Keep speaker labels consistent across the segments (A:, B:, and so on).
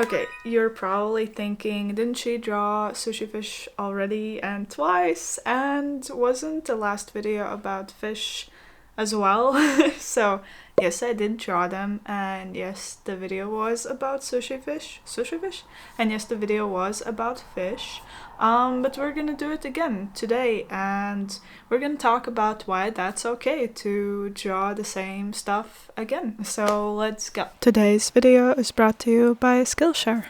A: Okay, you're probably thinking, didn't she draw sushi fish already and twice? And wasn't the last video about fish as well? So, yes, I did draw them, and yes, the video was about sushi fish, and yes, the video was about fish. But we're gonna do it again today, and we're gonna talk about why that's okay to draw the same stuff again. So let's go. Today's video is brought to you by Skillshare.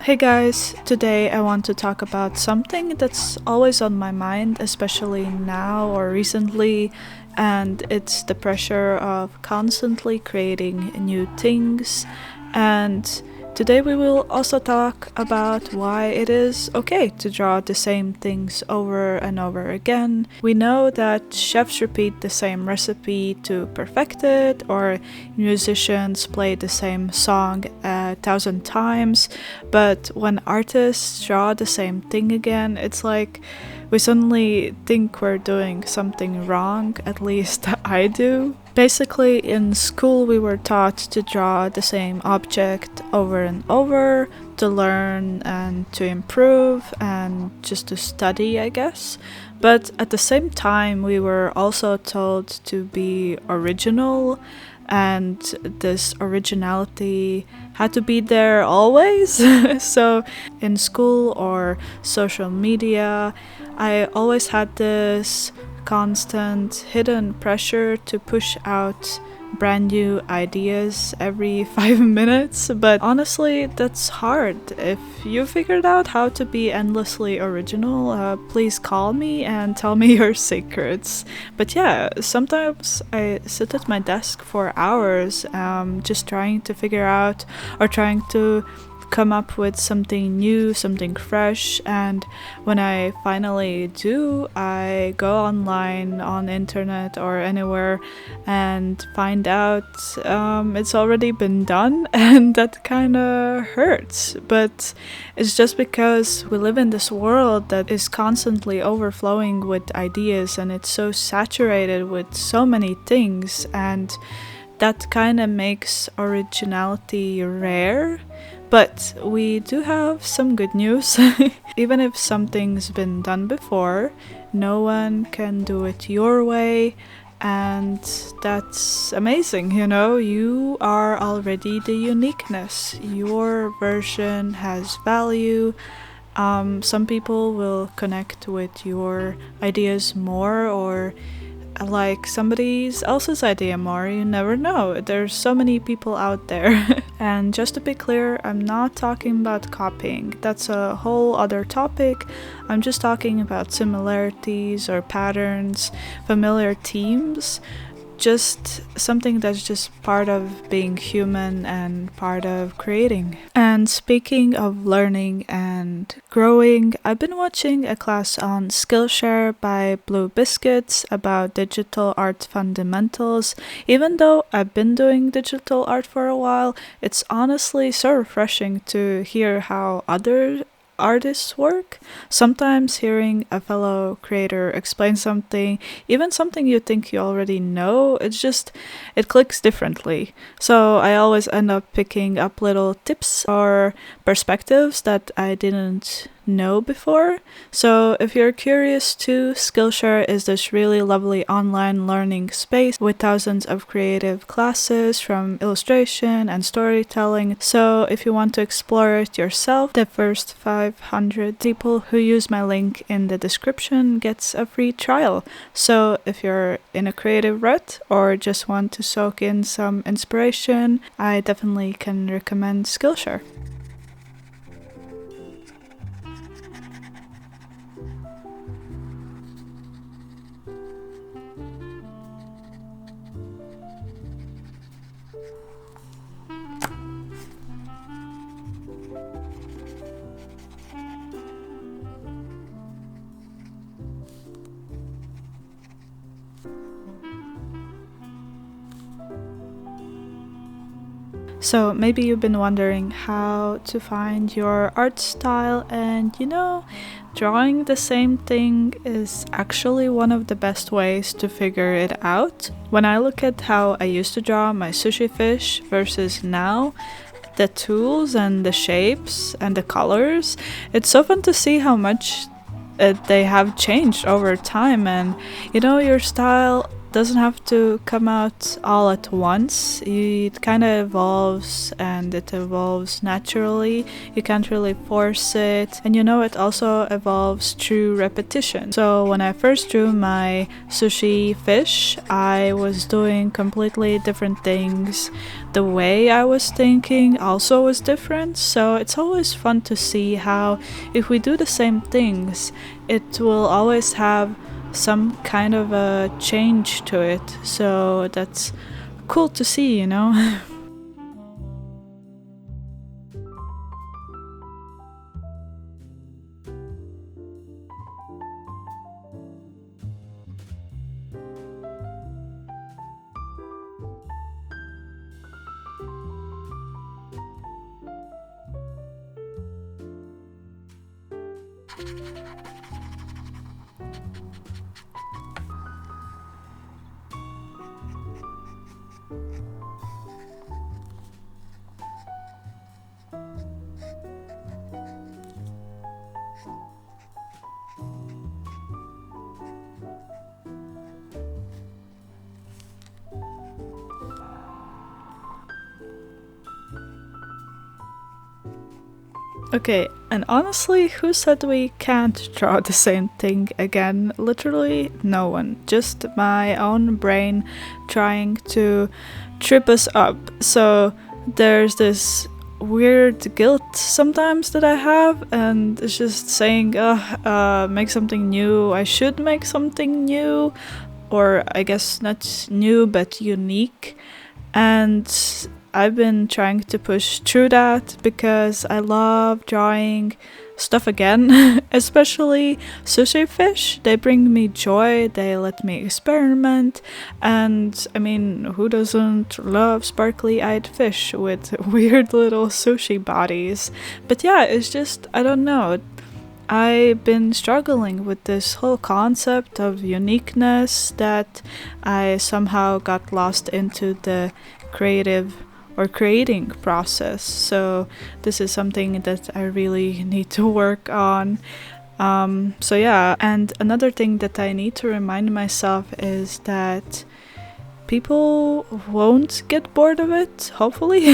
A: Hey guys, today I want to talk about something that's always on my mind, especially now or recently, and it's the pressure of constantly creating new things. And today we will also talk about why it is okay to draw the same things over and over again. We know that chefs repeat the same recipe to perfect it, or musicians play the same song 1,000 times, but when artists draw the same thing again, it's like we suddenly think we're doing something wrong, at least I do. Basically, in school we were taught to draw the same object over and over, to learn and to improve and just to study, I guess. But at the same time, we were also told to be original, and this originality had to be there always. So in school or social media, I always had this constant hidden pressure to push out brand new ideas every 5 minutes, but honestly, that's hard. If you figured out how to be endlessly original, please call me and tell me your secrets. But yeah, sometimes I sit at my desk for hours, just trying to figure out or trying to come up with something new, something fresh, and when I finally do, I go online on internet or anywhere and find out it's already been done, and that kind of hurts. But it's just because we live in this world that is constantly overflowing with ideas, and it's so saturated with so many things, and that kind of makes originality rare. But we do have some good news. Even if something's been done before, no one can do it your way, and that's amazing, you know? You are already the uniqueness. Your version has value. Some people will connect with your ideas more, or like somebody else's idea more. You never know. There's so many people out there. And just to be clear, I'm not talking about copying. That's a whole other topic. I'm just talking about similarities or patterns, familiar themes. Just something that's just part of being human and part of creating. And speaking of learning and growing, I've been watching a class on Skillshare by Blue Biscuits about digital art fundamentals. Even though I've been doing digital art for a while, it's honestly so refreshing to hear how other artists work. Sometimes hearing a fellow creator explain something, even something you think you already know, it clicks differently. So I always end up picking up little tips or perspectives that I didn't know before. So if you're curious too, Skillshare is this really lovely online learning space with thousands of creative classes from illustration and storytelling. So if you want to explore it yourself, the first 500 people who use my link in the description gets a free trial. So if you're in a creative rut or just want to soak in some inspiration, I definitely can recommend Skillshare. So maybe you've been wondering how to find your art style, and drawing the same thing is actually one of the best ways to figure it out. When I look at how I used to draw my sushi fish versus now, the tools and the shapes and the colors, it's so fun to see how much they have changed over time. And your style doesn't have to come out all at once. It kind of evolves, and it evolves naturally. You can't really force it, and it also evolves through repetition. So when I first drew my sushi fish, I was doing completely different things. The way I was thinking also was different, so it's always fun to see how if we do the same things, it will always have some kind of a change to it. So that's cool to see. Okay, and honestly, who said we can't draw the same thing again? Literally no one. Just my own brain trying to trip us up. So there's this weird guilt sometimes that I have, and it's just saying, make something new. I should make something new, or I guess not new, but unique. And I've been trying to push through that because I love drawing stuff again, especially sushi fish. They bring me joy, they let me experiment, and I mean, who doesn't love sparkly eyed fish with weird little sushi bodies? But yeah, it's just, I don't know. I've been struggling with this whole concept of uniqueness that I somehow got lost into the creative or creating process. So this is something that I really need to work on. So yeah, and another thing that I need to remind myself is that people won't get bored of it, hopefully.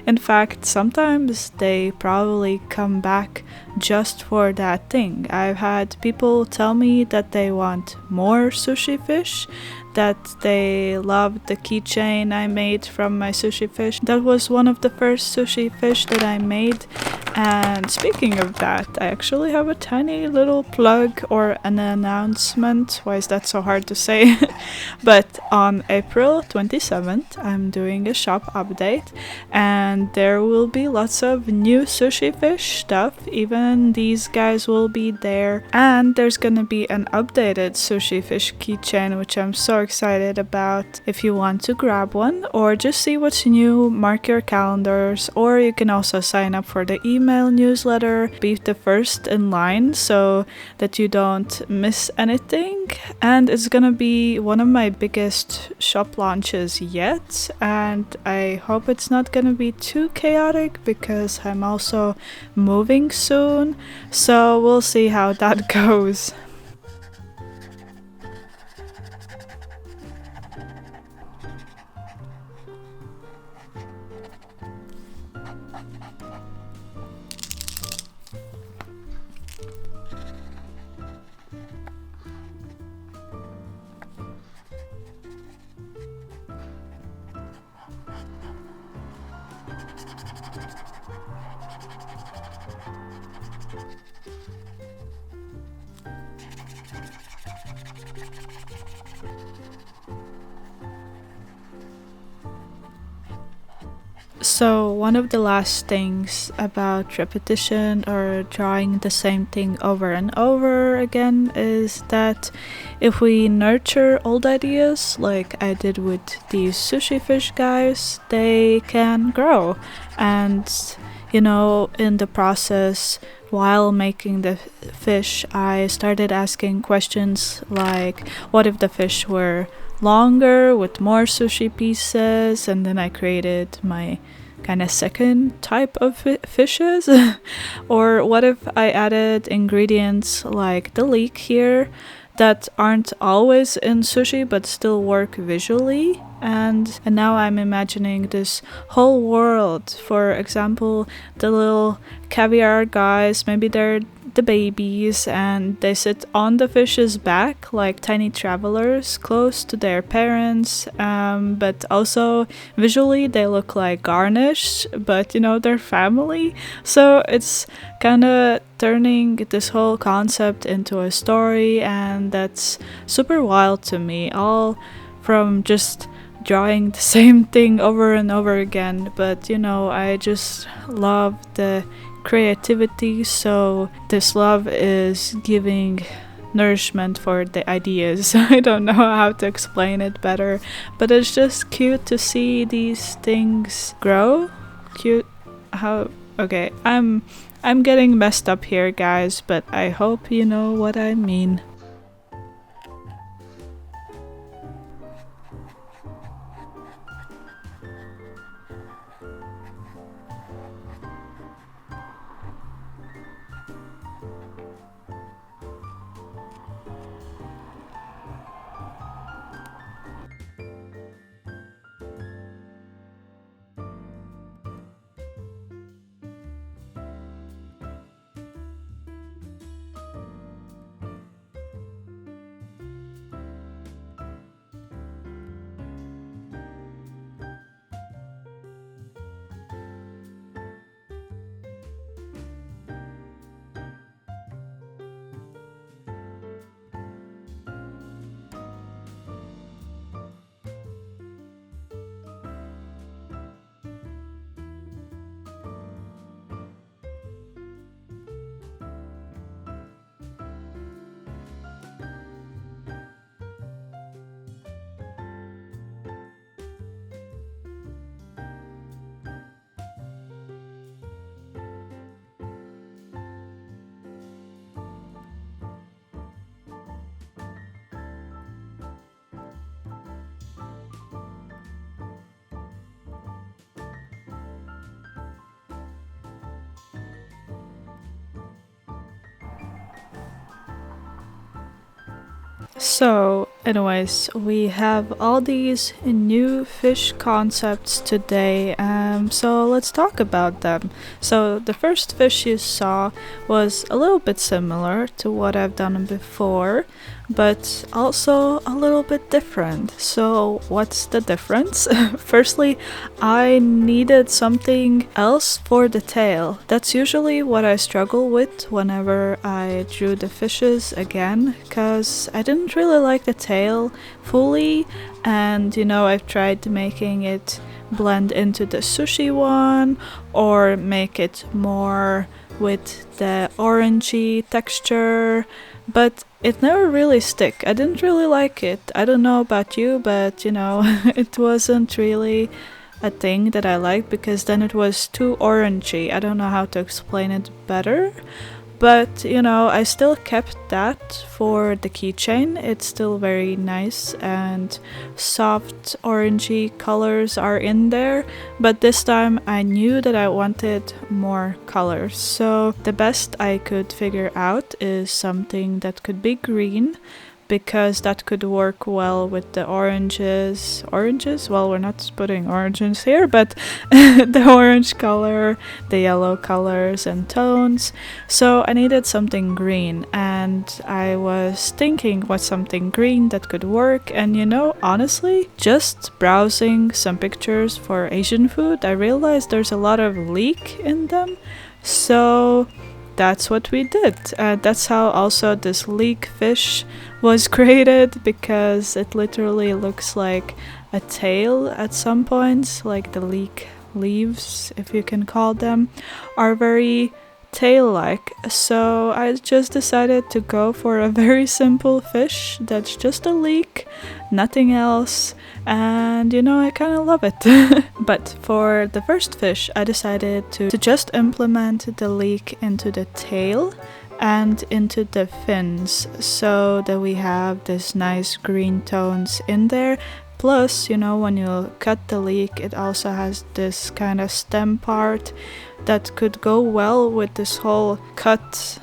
A: In fact, sometimes they probably come back just for that thing. I've had people tell me that they want more sushi fish, that they loved the keychain I made from my sushi fish. That was one of the first sushi fish that I made. And speaking of that, I actually have a tiny little plug or an announcement. Why is that so hard to say? But on April 27th, I'm doing a shop update, and there will be lots of new sushi fish stuff. Even these guys will be there, and there's gonna be an updated sushi fish keychain, which I'm so excited about. If you want to grab one or just see what's new, mark your calendars, or you can also sign up for the email newsletter. Be the first in line so that you don't miss anything. And it's gonna be one of my biggest shop launches yet, and I hope it's not gonna be too chaotic because I'm also moving soon, so we'll see how that goes. So, one of the last things about repetition or drawing the same thing over and over again is that if we nurture old ideas, like I did with these sushi fish guys, they can grow. And, in the process, while making the fish, I started asking questions like, what if the fish were longer with more sushi pieces? And then I created my kind of second type of fishes. Or what if I added ingredients like the leek here that aren't always in sushi but still work visually? And now I'm imagining this whole world. For example, the little caviar guys, maybe they're the babies and they sit on the fish's back like tiny travelers close to their parents, but also visually they look like garnish, but they're family. So it's kind of turning this whole concept into a story, and that's super wild to me, all from just drawing the same thing over and over again. But I just love the creativity, so this love is giving nourishment for the ideas. I don't know how to explain it better, but it's just cute to see these things grow. Cute how okay, I'm getting messed up here, guys, but I hope you know what I mean. So, anyways, we have all these new fish concepts today, so let's talk about them. So, the first fish you saw was a little bit similar to what I've done before, but also a little bit different. So, what's the difference? Firstly, I needed something else for the tail. That's usually what I struggle with whenever I drew the fishes again, because I didn't really like the tail fully, and I've tried making it blend into the sushi one or make it more with the orangey texture, but it never really stick. I didn't really like it. I don't know about you, but it wasn't really a thing that I liked, because then it was too orangey. I don't know how to explain it better. But I still kept that for the keychain. It's still very nice and soft orangey colors are in there. But this time I knew that I wanted more colors. So the best I could figure out is something that could be green, because that could work well with the oranges. Oranges? Well, we're not putting oranges here, but the orange color, the yellow colors and tones. So I needed something green, and I was thinking what's something green that could work. And honestly, just browsing some pictures for Asian food, I realized there's a lot of leek in them. So that's what we did. That's how also this leek fish was created, because it literally looks like a tail at some points, like the leek leaves, if you can call them, are very tail-like. So I just decided to go for a very simple fish that's just a leek, nothing else, and you know, I kind of love it. But for the first fish, I decided to just implement the leek into the tail and into the fins, so that we have this nice green tones in there. Plus, you know, when you cut the leek, it also has this kind of stem part that could go well with this whole cut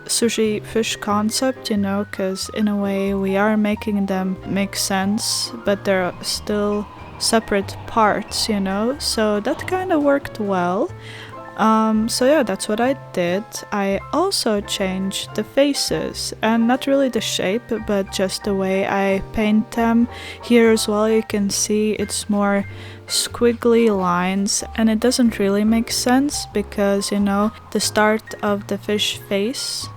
A: sushi fish concept, you know, because in a way we are making them make sense, but they're still separate parts, you know, so that kind of worked well. So yeah, that's what I did. I also changed the faces, and not really the shape, but just the way I paint them. Here as well, you can see it's more squiggly lines, and it doesn't really make sense because, you know, the start of the fish face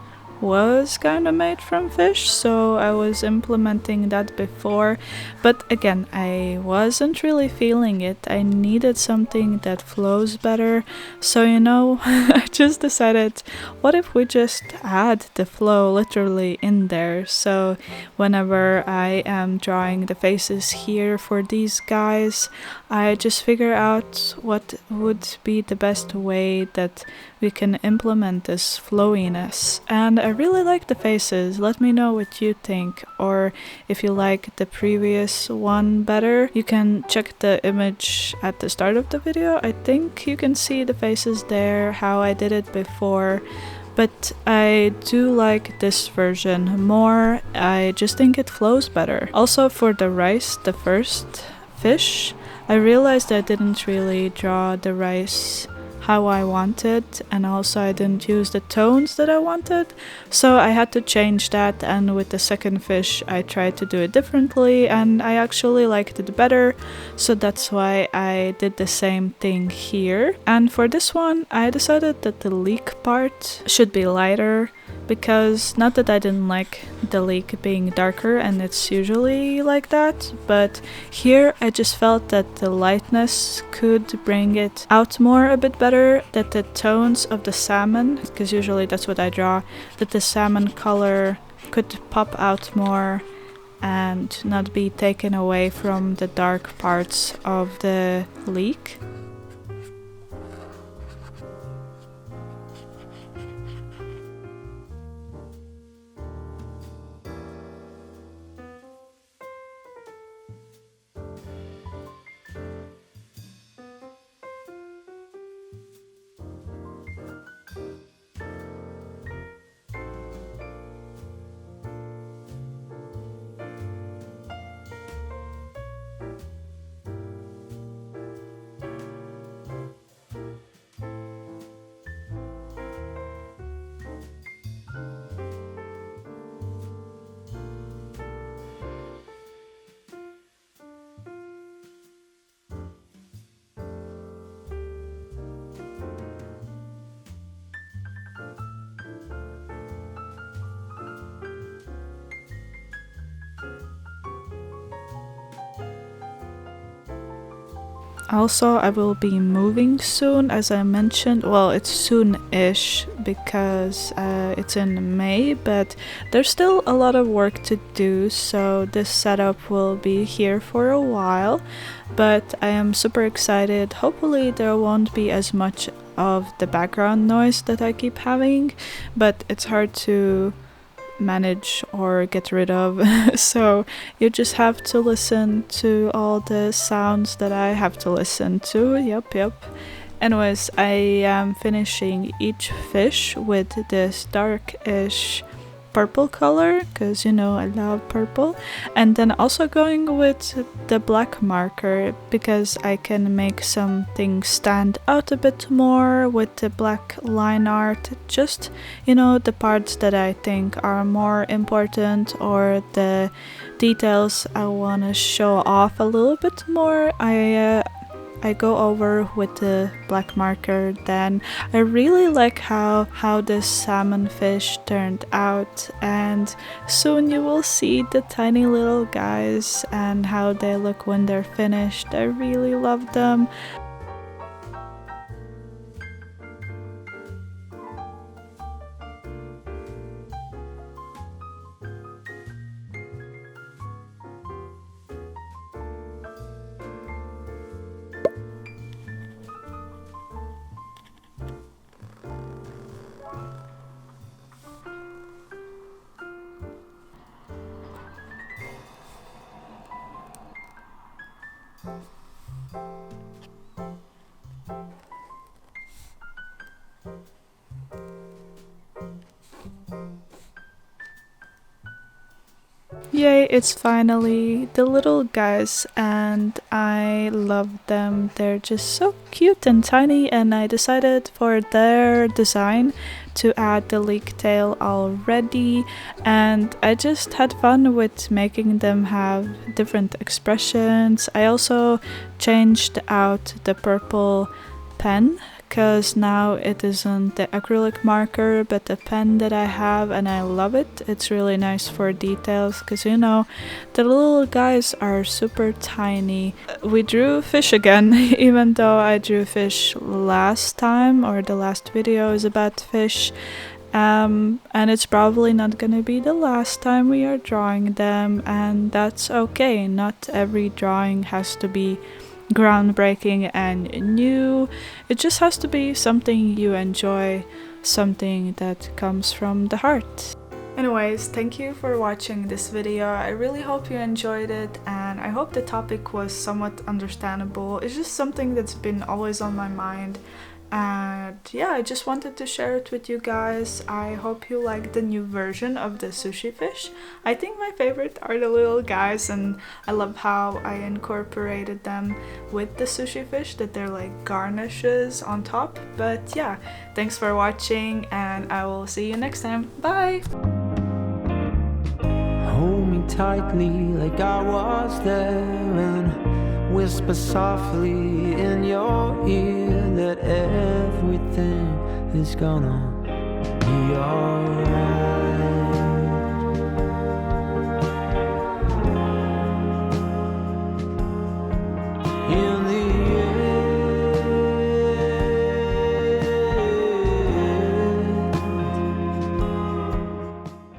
A: was kind of made from fish, so I was implementing that before, but again, I wasn't really feeling it. I needed something that flows better, so you know, I just decided, what if we just add the flow literally in there? So whenever I am drawing the faces here for these guys, I just figure out what would be the best way that we can implement this flowiness. And I really like the faces. Let me know what you think, or if you like the previous one better. You can check the image at the start of the video. I think you can see the faces there, how I did it before. But I do like this version more. I just think it flows better. Also for the rice, the first fish, I realized I didn't really draw the rice how I wanted, and also I didn't use the tones that I wanted, so I had to change that, and with the second fish I tried to do it differently and I actually liked it better, so that's why I did the same thing here. And for this one I decided that the leek part should be lighter, because not that I didn't like the leek being darker, and it's usually like that, but here I just felt that the lightness could bring it out more a bit better, that the tones of the salmon, because usually that's what I draw, that the salmon color could pop out more and not be taken away from the dark parts of the leek. Also, I will be moving soon, as I mentioned. Well, it's soon-ish because it's in May, but there's still a lot of work to do, so this setup will be here for a while. But I am super excited. Hopefully there won't be as much of the background noise that I keep having, but it's hard to manage or get rid of, so you just have to listen to all the sounds that I have to listen to. Yep. Anyways, I am finishing each fish with this darkish purple color, because you know I love purple, and then also going with the black marker because I can make some things stand out a bit more with the black line art. Just, you know, the parts that I think are more important, or the details I want to show off a little bit more, I go over with the black marker. Then I really like how this salmon fish turned out, and soon you will see the tiny little guys and how they look when they're finished. I really love them. Yay, it's finally the little guys, and I love them. They're just so cute and tiny, and I decided for their design to add the leek tail already, and I just had fun with making them have different expressions. I also changed out the purple pen because now it isn't the acrylic marker but the pen that I have, and I love it. It's really nice for details because you know the little guys are super tiny. We drew fish again even though I drew fish last time, or the last video is about fish. And it's probably not gonna be the last time we are drawing them, and that's okay. Not every drawing has to be groundbreaking and new. It just has to be something you enjoy, something that comes from the heart. Anyways, thank you for watching this video. I really hope you enjoyed it, and I hope the topic was somewhat understandable. It's just something that's been always on my mind, and yeah, I just wanted to share it with you guys. I hope you like the new version of the sushi fish. I think my favorite are the little guys, and I love how I incorporated them with the sushi fish, that they're like garnishes on top. But yeah, thanks for watching, and I will see you next time. Bye!
B: Hold me tightly like I was there, and whisper softly in your ear that everything is gonna be alright.